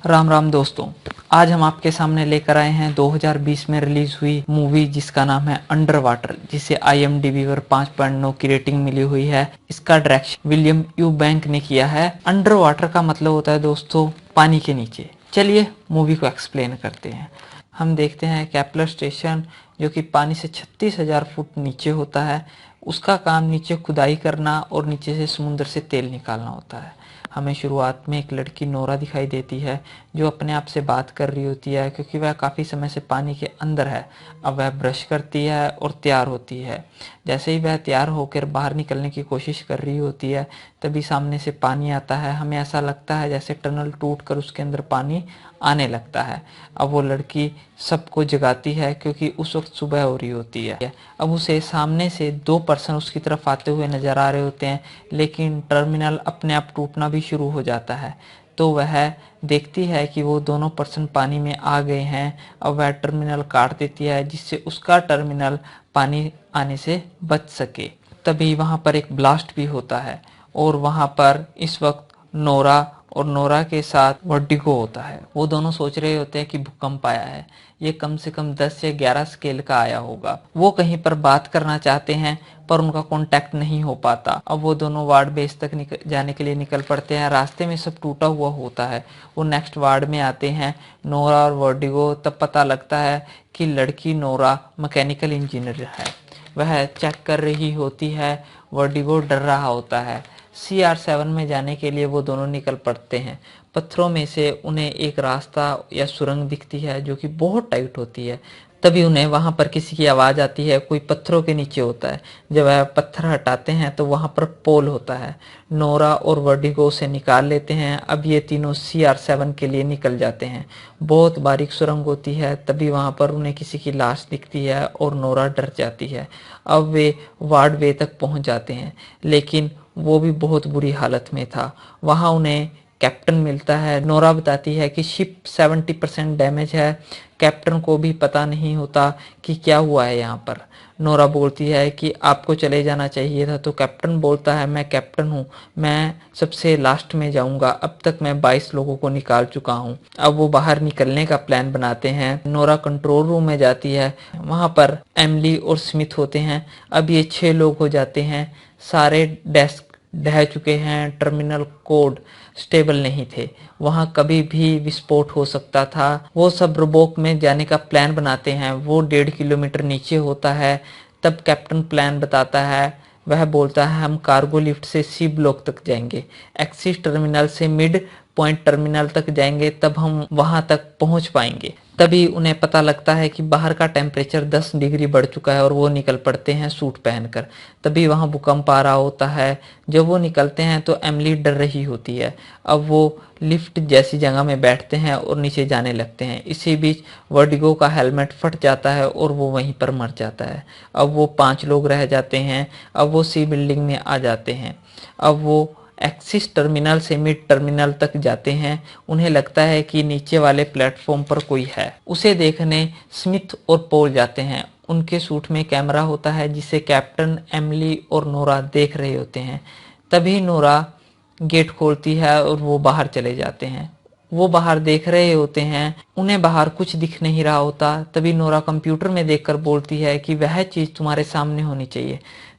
राम राम दोस्तों, आज हम आपके सामने लेकर आए हैं 2020 में रिलीज हुई मूवी जिसका नाम है अंडर वाटर, जिसे IMDb पर 5.9 की रेटिंग मिली हुई है। इसका डायरेक्शन विलियम यू बैंक ने किया है। अंडर वाटर का मतलब होता है दोस्तों पानी के नीचे। चलिए मूवी को एक्सप्लेन करते हैं। हम देखते हैं केपलर स्टेशन जो कि पानी से 36,000 फुट नीचे होता है। उसका काम नीचे खुदाई करना और नीचे से समुद्र से तेल निकालना होता है। हमें शुरुआत में एक लड़की नोरा दिखाई देती है जो अपने आप से बात कर रही होती है, क्योंकि वह काफ़ी समय से पानी के अंदर है। अब वह ब्रश करती है और तैयार होती है। जैसे ही वह तैयार होकर बाहर निकलने की कोशिश कर रही होती है, तभी सामने से पानी आता है। हमें ऐसा लगता है जैसे टनल टूट कर उसके अंदर पानी आने लगता है। अब वो लड़की सबको जगाती है क्योंकि उस वक्त सुबह हो रही होती है। अब उसे सामने से 2 पर्सन उसकी तरफ आते हुए नजर आ रहे होते हैं, लेकिन टर्मिनल अपने आप टूटना भी शुरू हो जाता है। तो वह देखती है कि वो दोनों पर्सन पानी में आ गए हैं। अब वह टर्मिनल काट देती है जिससे उसका टर्मिनल पानी आने से बच सके। तभी वहां पर एक ब्लास्ट भी होता है और वहां पर इस वक्त नोरा और नोरा के साथ वर्टिगो होता है। वो दोनों सोच रहे होते हैं कि भूकंप आया है, ये कम से कम 10 या 11 स्केल का आया होगा। वो कहीं पर बात करना चाहते हैं पर उनका कांटेक्ट नहीं हो पाता। अब वो दोनों वार्ड बेस तक जाने के लिए निकल पड़ते हैं। रास्ते में सब टूटा हुआ होता है। वो नेक्स्ट वार्ड में आते हैं, नोरा और वर्टिगो। तब पता लगता है कि लड़की नोरा मैकेनिकल इंजीनियर है। वह चेक कर रही होती है। वर्टिगो डर रहा होता है। CR7 में जाने के लिए वो दोनों निकल पड़ते हैं। पत्थरों में से उन्हें एक रास्ता या सुरंग दिखती है जो कि बहुत टाइट होती है। तभी उन्हें वहां पर किसी की आवाज आती है। कोई पत्थरों के नीचे होता है। जब वह पत्थर हटाते हैं तो वहां पर पोल होता है। नोरा और वर्टिगो उसे निकाल लेते हैं। अब ये तीनों CR7 के लिए निकल जाते हैं। बहुत बारीक सुरंग होती है। तभी वहां पर उन्हें किसी की लाश दिखती है और नोरा डर जाती है। अब वे वार्ड वे तक पहुंच जाते हैं, लेकिन वो भी बहुत बुरी हालत में था। वहां उन्हें कैप्टन मिलता है। नोरा बताती है कि शिप 70% डैमेज है। कैप्टन को भी पता नहीं होता कि क्या हुआ है यहाँ पर। नोरा बोलती है कि आपको चले जाना चाहिए था। तो कैप्टन बोलता है मैं कैप्टन हूँ, मैं सबसे लास्ट में जाऊंगा। अब तक मैं 22 लोगों को निकाल चुका हूँ। अब वो बाहर निकलने का प्लान बनाते हैं। नोरा कंट्रोल रूम में जाती है। वहां पर एमिली और स्मिथ होते हैं। अब ये 6 लोग हो जाते हैं। सारे डेस्क ढह चुके हैं। टर्मिनल कोड स्टेबल नहीं थे। वहां कभी भी विस्फोट हो सकता था। वो सब रोबोक में जाने का प्लान बनाते हैं। वो 1.5 किलोमीटर नीचे होता है। तब कैप्टन प्लान बताता है। वह बोलता है हम कार्गो लिफ्ट से C ब्लॉक तक जाएंगे, एक्सिस टर्मिनल से मिड पॉइंट टर्मिनल तक जाएंगे, तब हम वहां तक पहुंच पाएंगे। तभी उन्हें पता लगता है कि बाहर का टेम्परेचर 10 डिग्री बढ़ चुका है और वो निकल पड़ते हैं सूट पहनकर। तभी वहां भूकंप आ रहा होता है। जब वो निकलते हैं तो एमिली डर रही होती है। अब वो लिफ्ट जैसी जगह में बैठते हैं और नीचे जाने लगते हैं। इसी बीच वर्टिगो का हेलमेट फट जाता है और वो वहीं पर मर जाता है। अब वो 5 लोग रह जाते हैं। अब वो C बिल्डिंग में आ जाते हैं। अब वो एक्सिस टर्मिनल से मिड टर्मिनल तक जाते हैं। उन्हें लगता है कि नीचे वाले प्लेटफॉर्म पर कोई है। उसे देखने स्मिथ और पॉल जाते हैं। उनके सूट में कैमरा होता है जिसे कैप्टन, एमिली और नोरा देख रहे होते हैं। तभी नोरा गेट खोलती है और वो बाहर चले जाते हैं। वो बाहर देख रहे होते हैं। उन्हें बाहर कुछ दिख नहीं रहा होता। तभी नोरा कंप्यूटर में देखकर बोलती है कि वह चीज तुम्हारे सामने होनी चाहिए।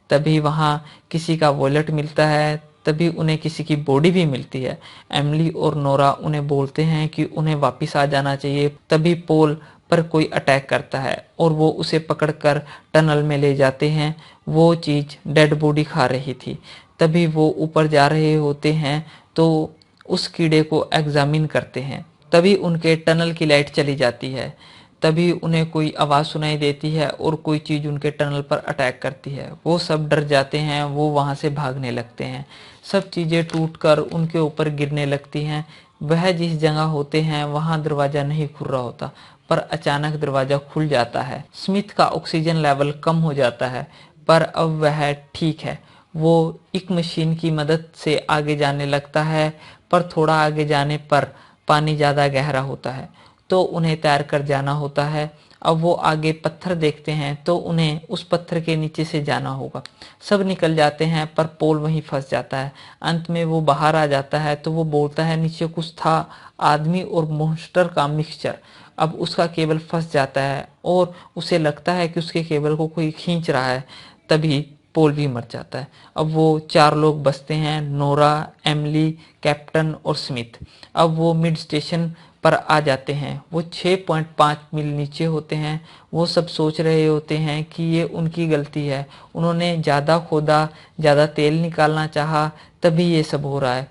तभी वहां किसी का वॉलेट मिलता है। तभी उन्हें किसी की बॉडी भी मिलती है। एमिली और नोरा उन्हें बोलते हैं कि उन्हें वापस आ जाना चाहिए। तभी पोल पर कोई अटैक करता है और वो उसे पकड़कर टनल में ले जाते हैं। वो चीज डेड बॉडी खा रही थी। तभी वो ऊपर जा रहे होते हैं तो उस कीड़े को एग्जामिन करते हैं। तभी उनके टनल की लाइट चली जाती है। तभी उन्हें कोई आवाज सुनाई देती है और कोई चीज उनके टनल पर अटैक करती है। वो सब डर जाते हैं। वो वहां से भागने लगते हैं। सब चीजें टूटकर उनके ऊपर गिरने लगती हैं। वह जिस जगह होते हैं वहां दरवाजा नहीं खुल रहा होता, पर अचानक दरवाजा खुल जाता है। स्मिथ का ऑक्सीजन लेवल कम हो जाता है, पर अब वह ठीक है। वो एक मशीन की मदद से आगे जाने लगता है, पर थोड़ा आगे जाने पर पानी ज्यादा गहरा होता है। तो उन्हें तैर कर जाना होता है। अब वो आगे पत्थर देखते हैं तो उन्हें उस पत्थर के नीचे से जाना होगा। सब निकल जाते हैं पर पोल वहीं फंस जाता है। अंत में वो बाहर आ जाता है तो वो बोलता है नीचे कुछ था, आदमी और मॉन्स्टर का मिक्सचर। अब उसका केबल फंस जाता है और उसे लगता है कि उसके केबल को कोई खींच रहा है, तभी पोल भी मर जाता है। अब वो 4 लोग बचते हैं, नोरा, एमिली, कैप्टन और स्मिथ। अब वो मिड स्टेशन पर आ जाते हैं। वो 6.5 मील नीचे होते हैं। वो सब सोच रहे होते हैं कि ये उनकी गलती है, उन्होंने ज़्यादा खोदा, ज़्यादा तेल निकालना चाहा, तभी ये सब हो रहा है।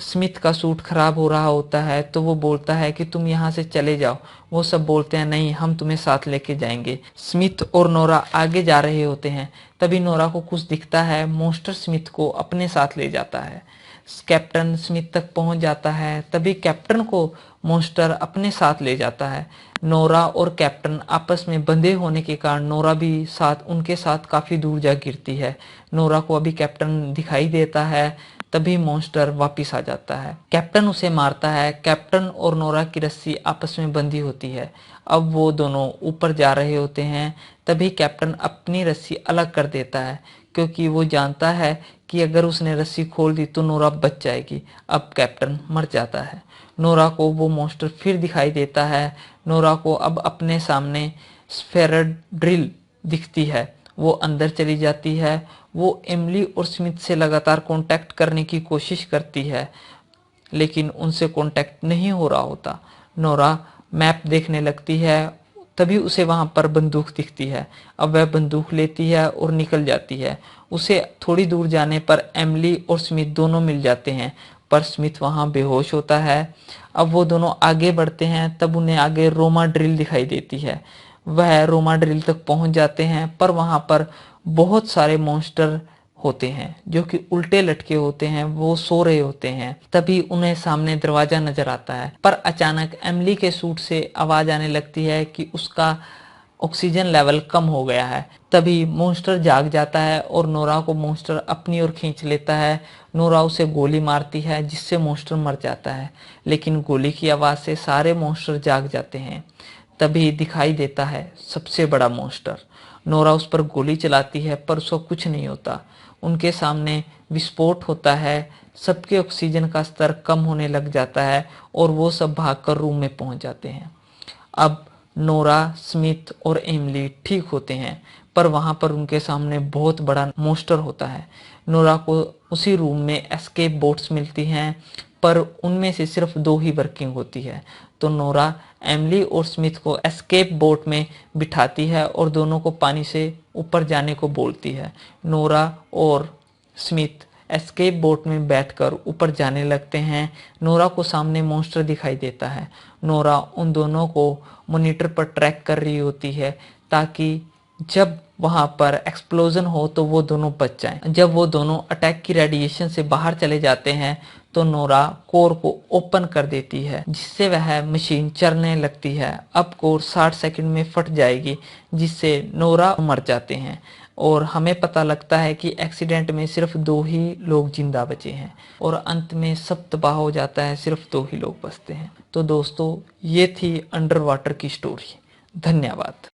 स्मिथ का सूट खराब हो रहा होता है तो वो बोलता है कि तुम यहाँ से चले जाओ। वो सब बोलते हैं नहीं, हम तुम्हें साथ लेके जाएंगे। स्मिथ और नोरा आगे जा रहे होते हैं, तभी नोरा को कुछ दिखता है। मॉन्स्टर स्मिथ को अपने साथ ले जाता है। कैप्टन स्मिथ तक पहुंच जाता है, तभी कैप्टन को मॉन्स्टर अपने साथ ले जाता है। नोरा और कैप्टन आपस में बंधे होने के कारण नोरा भी उनके साथ काफी दूर जा गिरती है। नोरा को अभी कैप्टन दिखाई देता है, तभी मॉन्स्टर वापिस आ जाता है। कैप्टन उसे मारता है। कैप्टन और नोरा की रस्सी आपस में बंधी होती है। अब वो दोनों ऊपर जा रहे होते हैं, तभी कैप्टन अपनी रस्सी अलग कर देता है, क्योंकि वो जानता है कि अगर उसने रस्सी खोल दी तो नोरा बच जाएगी। अब कैप्टन मर जाता है। नोरा को वो मॉन्स्टर फिर दिखाई देता है। नोरा को अब अपने सामने स्फेरड ड्रिल दिखती है। वो अंदर चली जाती है। वो एमिली और स्मिथ से लगातार कांटेक्ट करने की कोशिश करती है, लेकिन उनसे कांटेक्ट नहीं हो रहा होता। नोरा मैप देखने लगती है, तभी उसे वहां पर बंदूक दिखती है। अब वह बंदूक लेती है और निकल जाती है। उसे थोड़ी दूर जाने पर एमिली और स्मिथ दोनों मिल जाते हैं, पर स्मिथ वहां बेहोश होता है। अब वो दोनों आगे बढ़ते हैं, तब उन्हें आगे रोमा ड्रिल दिखाई देती है। वह रोमा ड्रिल तक पहुंच जाते हैं, पर वहां पर बहुत सारे मॉन्स्टर होते हैं जो कि उल्टे लटके होते हैं। वो सो रहे होते हैं। तभी उन्हें सामने दरवाजा नजर आता है, पर अचानक एमिली के सूट से आवाज आने लगती है कि उसका ऑक्सीजन लेवल कम हो गया है। तभी मॉन्स्टर जाग जाता है और नोरा को मॉन्स्टर अपनी ओर खींच लेता है। नोरा उसे गोली मारती है, जिससे मॉन्स्टर मर जाता है, लेकिन गोली की आवाज से सारे मॉन्स्टर जाग जाते हैं। तभी दिखाई देता है सबसे बड़ा मॉन्स्टर। नोरा उस पर गोली चलाती है, पर उसको कुछ नहीं होता। उनके सामने विस्फोट होता है। सबके ऑक्सीजन का स्तर कम होने लग जाता है और वो सब भागकर रूम में पहुंच जाते हैं। अब नोरा, स्मिथ और एमिली ठीक होते हैं, पर वहां पर उनके सामने बहुत बड़ा मॉन्स्टर होता है। नोरा को उसी रूम में एस्केप बोट्स मिलती हैं, पर उनमें से सिर्फ 2 ही वर्किंग होती है। तो नोरा एमिली और स्मिथ को एस्केप बोट में बिठाती है और दोनों को पानी से ऊपर जाने को बोलती है। नोरा और स्मिथ एस्केप बोट में बैठकर ऊपर जाने लगते हैं। नोरा को सामने मॉन्स्टर दिखाई देता है। नोरा उन दोनों को मॉनिटर पर ट्रैक कर रही होती है, ताकि जब वहां पर एक्सप्लोजन हो तो वो दोनों बच जाएं। जब वो दोनों अटैक की रेडिएशन से बाहर चले जाते हैं तो नोरा कोर को ओपन कर देती है, जिससे वह मशीन चलने लगती है। अब कोर 60 सेकंड में फट जाएगी, जिससे नोरा मर जाते हैं और हमें पता लगता है कि एक्सीडेंट में सिर्फ 2 ही लोग जिंदा बचे हैं और अंत में सब तबाह हो जाता है, सिर्फ 2 ही लोग बचते हैं। तो दोस्तों, ये थी अंडर वाटर की स्टोरी। धन्यवाद।